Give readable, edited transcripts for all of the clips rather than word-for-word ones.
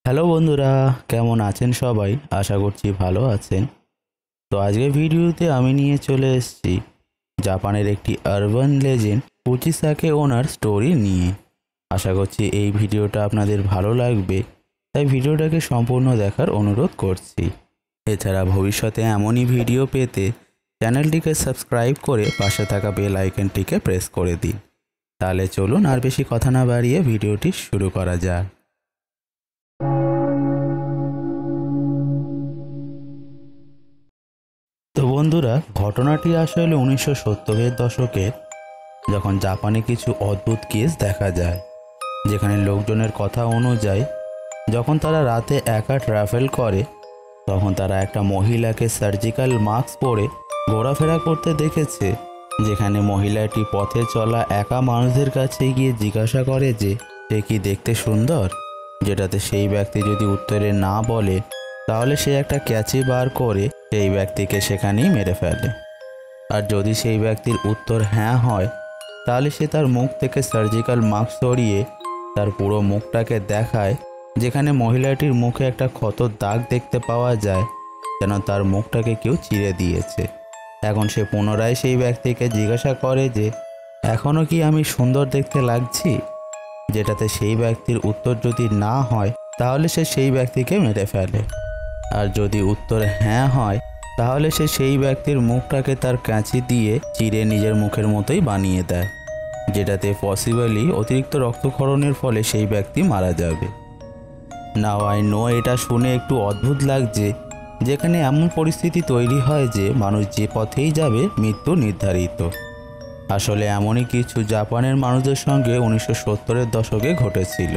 Hello বন্ধুরা, কেমন আছেন সবাই? আশা করছি ভালো আছেন। তো আজকের ভিডিওতে আমি নিয়ে চলে এসেছি জাপানের একটি আরবান লেজেন্ড কুচিসাকে ওনার স্টোরি নিয়ে। আশা করছি এই ভিডিওটা আপনাদের ভালো লাগবে, তাই ভিডিওটাকে সম্পূর্ণ দেখার অনুরোধ করছি। এছাড়া ভবিষ্যতে এমনই ভিডিও পেতে চ্যানেলটিকে সাবস্ক্রাইব করে পাশে থাকা বেল আইকনটিকে প্রেস করে দিন। তাহলে চলুন আর বেশি কথা না বাড়িয়ে ভিডিওটি শুরু করা যাক। তো বন্ধুরা, ঘটনাটি আসলে 1970-এর দশকের, যখন জাপানে কিছু অদ্ভুত কেস দেখা যায়, যেখানে লোকজনের কথা অনুযায়ী যখন তারা রাতে একা ট্রাভেল করে, তখন তারা একটা মহিলাকে সার্জিক্যাল মাস্ক পরে ঘোরাফেরা করতে দেখেছে। যেখানে মহিলাটি পথে চলা একা মানুষদের কাছে গিয়ে জিজ্ঞাসা করে যে সে কি দেখতে সুন্দর, যেটাতে সেই ব্যক্তি যদি উত্তরে না বলে, তাহলে সে একটা ক্যাচি বার করে সেই ব্যক্তিকে সেখানেই মেরে ফেলে। আর যদি সেই ব্যক্তির উত্তর হ্যাঁ হয়, তাহলে সে তার মুখ থেকে সার্জিক্যাল মাস্ক সরিয়ে তার পুরো মুখটাকে দেখায়, যেখানে মহিলাটির মুখে একটা ক্ষতর দাগ দেখতে পাওয়া যায়, যেন তার মুখটাকে কেউ চিরে দিয়েছে। এখন সে পুনরায় সেই ব্যক্তিকে জিজ্ঞাসা করে যে এখনও কি আমি সুন্দর দেখতে লাগছি, যেটাতে সেই ব্যক্তির উত্তর যদি না হয়, তাহলে সে সেই ব্যক্তিকে মেরে ফেলে। আর যদি উত্তর হ্যাঁ হয়, তাহলে সে সেই ব্যক্তির মুখটাকে তার কাঁচি দিয়ে চিরে নিজের মুখের মতোই বানিয়ে দেয়, যেটাতে পসিবলি অতিরিক্ত রক্তক্ষরণের ফলে সেই ব্যক্তি মারা যাবে। নাও আই নো, এটা শুনে একটু অদ্ভুত লাগছে, যেখানে এমন পরিস্থিতি তৈরি হয় যে মানুষ যে পথেই যাবে মৃত্যু নির্ধারিত। আসলে এমনই কিছু জাপানের মানুষদের সঙ্গে 1970-এর দশকে ঘটেছিল,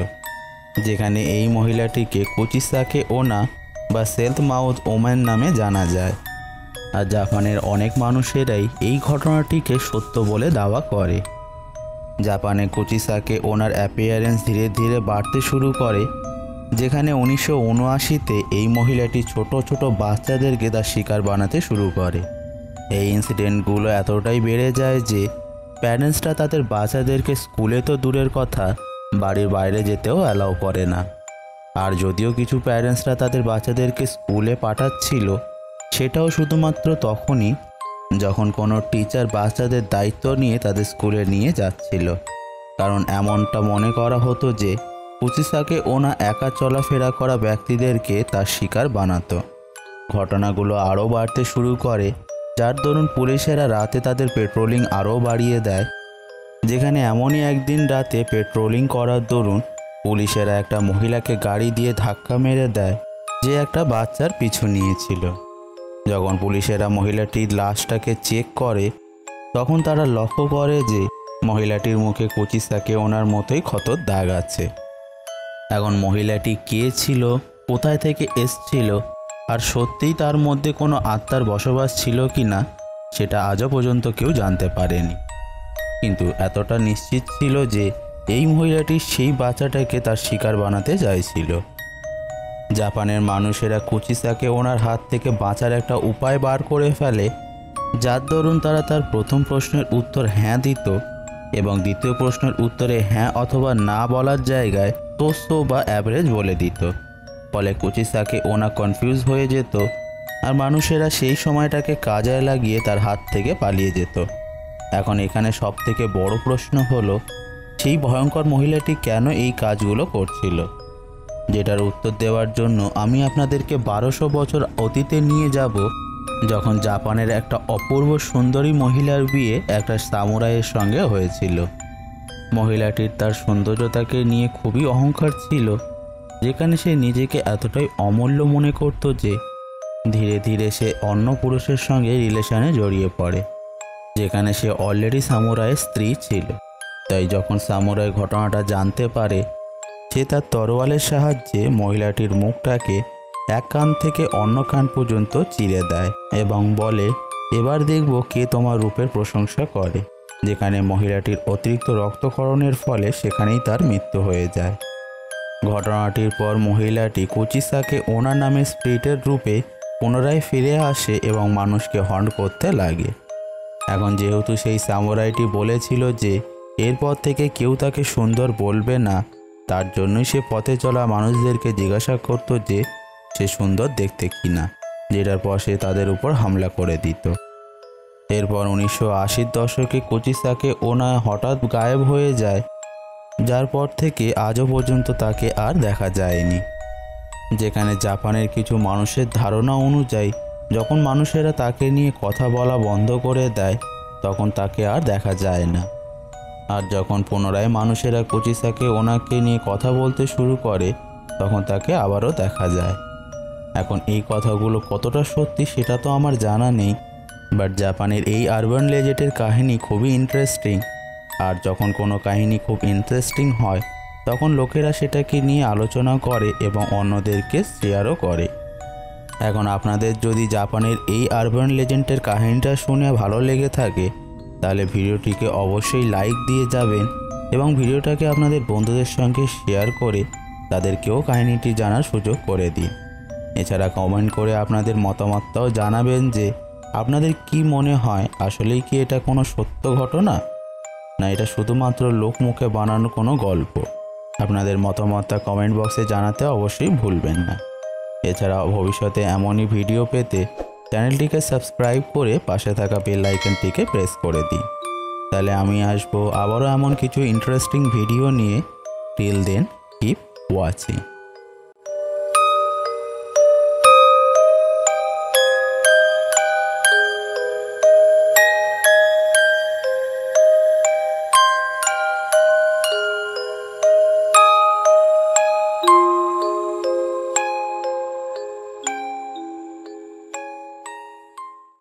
যেখানে এই মহিলাটিকে কুচিসাকে ওনা বা সেলফ মাউথ ওম্যান নামে জানা যায়। আর জাপানের অনেক মানুষেরাই এই ঘটনাটিকে সত্য বলে দাওয়া করে। জাপানে কুচিসাকে ওনার অ্যাপিয়ারেন্স ধীরে ধীরে বাড়তে শুরু করে, যেখানে 1979-তে এই মহিলাটি ছোট ছোট বাচ্চাদেরকে তার শিকার বানাতে শুরু করে। এই ইনসিডেন্টগুলো এতটাই বেড়ে যায় যে প্যারেন্টসরা তাদের বাচ্চাদেরকে স্কুলে তো দূরের কথা, বাড়ির বাইরে যেতেও অ্যালাউ করে না। আর যদিও কিছু প্যারেন্টসরা তাদের বাচ্চাদেরকে স্কুলে পাঠাচ্ছিল, সেটাও শুধুমাত্র তখনই যখন কোনো টিচার বাচ্চাদের দায়িত্ব নিয়ে তাদের স্কুলে নিয়ে যাচ্ছিল, কারণ এমনটা মনে করা হতো যে কুচিসাকে ওনা একা চলাফেরা করা ব্যক্তিদেরকে তার শিকার বানাতো। ঘটনাগুলো আরও বাড়তে শুরু করে, যার দরুন পুলিশেরা রাতে তাদের পেট্রোলিং আরও বাড়িয়ে দেয়। যেখানে এমনই একদিন রাতে পেট্রোলিং করার দরুন পুলিশেরা একটা মহিলাকে গাড়ি দিয়ে ধাক্কা মেরে দেয়, যে একটা বাচ্চার পিছু নিয়েছিল। যখন পুলিশেরা মহিলাটির লাশটাকে চেক করে, তখন তারা লক্ষ্য করে যে মহিলাটির মুখে কুচিসাকে ওনার মতোই ক্ষতর দাগ আছে। এখন মহিলাটি কে ছিল, কোথায় থেকে এসছিল, আর সত্যিই তার মধ্যে কোনো আত্মার বসবাস ছিল কি না, সেটা আজও পর্যন্ত কেউ জানতে পারেনি। কিন্তু এতটা নিশ্চিত ছিল যে এই মহিলাটি সেই বাচ্চাটাকে তার শিকার বানাতে চাইছিল। জাপানের মানুষেরা কুচিসাকে ওনার হাত থেকে বাঁচার একটা উপায় বার করে ফেলে, যার দরুন তারা তার প্রথম প্রশ্নের উত্তর হ্যাঁ দিত এবং দ্বিতীয় প্রশ্নের উত্তরে হ্যাঁ অথবা না বলার জায়গায় তোসো বা অ্যাভারেজ বলে দিত। ফলে কুচিসাকে ওনা কনফিউজ হয়ে যেত, আর মানুষেরা সেই সময়টাকে কাজে লাগিয়ে তার হাত থেকে পালিয়ে যেত। এখন এখানে সব থেকে বড় প্রশ্ন হলো, সেই ভয়ঙ্কর মহিলাটি কেন এই কাজগুলো করছিল, যেটার উত্তর দেওয়ার জন্য আমি আপনাদেরকে 1200 বছর অতীতে নিয়ে যাব, যখন জাপানের একটা অপূর্ব সুন্দরী মহিলার বিয়ে একটা সামুরাইয়ের সঙ্গে হয়েছিল। মহিলাটির তার সৌন্দর্যতাকে নিয়ে খুবই অহংকার ছিল, যেখানে সে নিজেকে এতটাই অমূল্য মনে করত যে ধীরে ধীরে সে অন্য পুরুষের সঙ্গে রিলেশনে জড়িয়ে পড়ে, যেখানে সে অলরেডি সামুরাইয়ের স্ত্রী ছিল। তাই যখন সামুরাই ঘটনাটা জানতে পারে, সে তার তরোয়ালের সাহায্যে মহিলাটির মুখটাকে এক কান থেকে অন্য কান পর্যন্ত চিরে দেয় এবং বলে, এবার দেখব কে তোমার রূপের প্রশংসা করে। যেখানে মহিলাটির অতিরিক্ত রক্তক্ষরণের ফলে সেখানেই তার মৃত্যু হয়ে যায়। ঘটনাটির পর মহিলাটি কুচিসাকে ওনার নামে স্পিরিটের রূপে পুনরায় ফিরে আসে এবং মানুষকে হন্ট করতে লাগে। এখন যেহেতু সেই সামুরাইটি বলেছিল যে এরপর থেকে কেউ তাকে সুন্দর বলবে না, তার জন্যই সে পথে চলা মানুষদেরকে জিজ্ঞাসা করতো যে সে সুন্দর দেখতে কিনা, যেটার পর সে তাদের উপর হামলা করে দিত। এরপর 1980-র দশকে কোচিসাকে ওনা হঠাৎ গায়েব হয়ে যায়, যার পর থেকে আজও পর্যন্ত তাকে আর দেখা যায়নি। যেখানে জাপানের কিছু মানুষের ধারণা অনুযায়ী যখন মানুষেরা তাকে নিয়ে কথা বলা বন্ধ করে দেয় তখন তাকে আর দেখা যায় না, আর যখন পুনরায় মানুষেরা কোচিসাকে ওনাকে নিয়ে কথা বলতে শুরু করে তখন তাকে আবারও দেখা যায়। এখন এই কথাগুলো কতটা সত্যি সেটা তো আমার জানা নেই, বাট জাপানের এই আরবান লেজেন্ডের কাহিনী খুবই ইন্টারেস্টিং। আর যখন কোনো কাহিনী খুব ইন্টারেস্টিং হয় তখন লোকেরা সেটাকে নিয়ে আলোচনা করে এবং অন্যদেরকে শেয়ারও করে। এখন আপনাদের যদি জাপানের এই আরবান লেজেন্ডের কাহিনীটা শুনে ভালো লেগে থাকে তাহলে ভিডিওটিকে অবশ্যই লাইক দিয়ে যাবেন এবং ভিডিওটাকে আপনাদের বন্ধুদের সঙ্গে শেয়ার করে তাদেরকেও কাহিনীটি জানার সুযোগ করে দিন। এছাড়া কমেন্ট করে আপনাদের মতামতটাও জানাবেন যে আপনাদের কি মনে হয়, আসলেই কি এটা কোনো সত্য ঘটনা, না এটা শুধুমাত্র লোকমুখে বানানো কোনো গল্প। আপনাদের মতামতটা কমেন্ট বক্সে জানাতে অবশ্যই ভুলবেন না। এছাড়া ভবিষ্যতে এমনই ভিডিও পেতে চ্যানেলটিকে সাবস্ক্রাইব করে পাশে থাকা বেল আইকনটিকে প্রেস করে দিন, তাহলে আমি আসবো আবারও এমন কিছু ইন্টারেস্টিং ভিডিও নিয়ে। Till then keep watching.